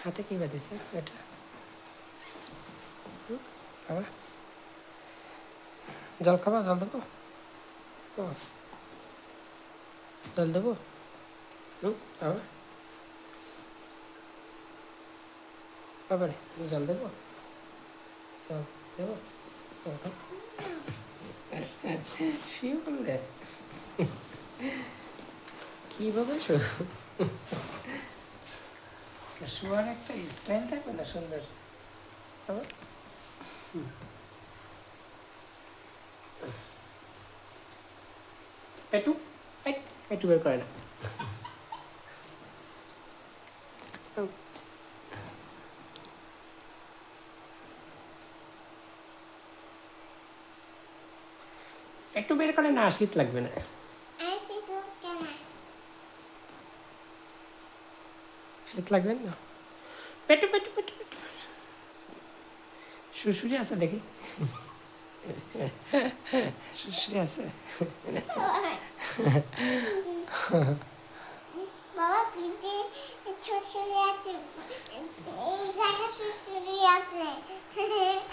হাতে কি বেঁধেছে এটা? বাবা জল খাবা? জল দেবো? ও জল দেবো? বাবা বাবারে জল দেবো? জল দেবো? শুয়ে পড়লে কীভাবে শোয়ার একটা স্টাইল থাকবে না সুন্দর? বাবা পেটু পেটু বের করে না। একটু বের করে না, শীত লাগবে না। শীত লাগবে না। পেটু পেটু পেটু পেটু শুশুরি আছে দেখি। শুশুরি আছে। বাবা পিঠে শ্বশুরি আছে, এই জায়গায় শ্বশুরি আছে।